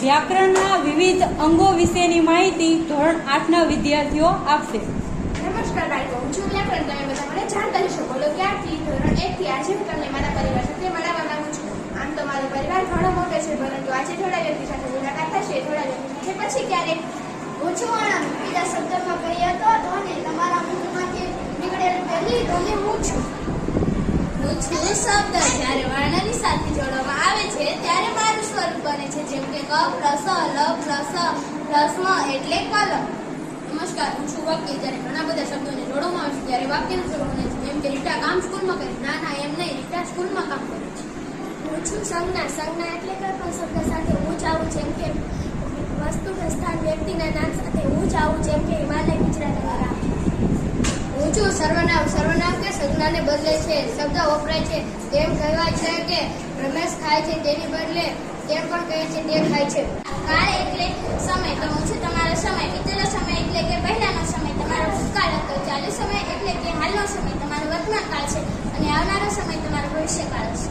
વ્યાકરણના વિવિધ અંગો વિશેની માહિતી ધોરણ 8ના વિદ્યાર્થીઓ આપશે. નમસ્કાર બાળકો, હું છું વ્યાકરણ. તમે બધા મને જાણતા હશો. બોલો ક્યારથી? ધોરણ 1 થી. આજે હું તમને મારા પરિવાર સાથે મળવા માંગુ છું. આમ તો મારો પરિવાર ઘણો મોટો છે, પરંતુ આજે થોડા વ્યક્તિ સાથે મુલાકાત થશે. થોડા વ્યક્તિ સાથે પછી ક્યારેક. હું છું આણંદ. બીજા શબ્દમાં કહીએ તો ધ્વનિ. તમારા મુખમાંથી નીકળેલી પહેલી ધ્વનિ હું છું. હું છું શબ્દ. જ્યારે વર્ણની સાથે જોડવામાં આવે છે ત્યારે મારું સ્વરૂપ બને છે, જેમ કે ક પ્લસ લ પ્લસ મ એટલે કલમ. નમસ્કાર, હું છું વાક્ય. જ્યારે ઘણા બધા શબ્દોને જોડવામાં આવે છે ત્યારે વાક્યનું સ્વરૂપ બને છે, જેમ કે રીટા કામ સ્કૂલમાં કરે. ના ના, એમ નહીં, રીટા સ્કૂલમાં કામ કરે છે. હું છું સંજ્ઞા. સંજ્ઞા એટલે કોઈ પણ શબ્દ સાથે હું જ આવું, જેમ કે વસ્તુ કે સ્થાન વ્યક્તિના નામ સાથે હું જ આવું, જેમ કે હિમાલય ગુજરાતમાં રામ. હું છું સર્વનામ. સર્વનામ કે સંજ્ઞાને બદલે છે શબ્દ વપરાય છે. તેમ કહેવાય છે કે રમેશ ખાય છે, તેની બદલે તેમ પણ કહે છે તે ખાય છે. કાળ એટલે સમય. તો હું છું તમારો સમય. બીતેલો સમય એટલે કે પહેલાનો સમય તમારો ભૂતકાળ હતો. ચાલુ સમય એટલે કે હાલનો સમય તમારો વર્તમાન કાળ છે, અને આવનારો સમય તમારો ભવિષ્યકાળ છે.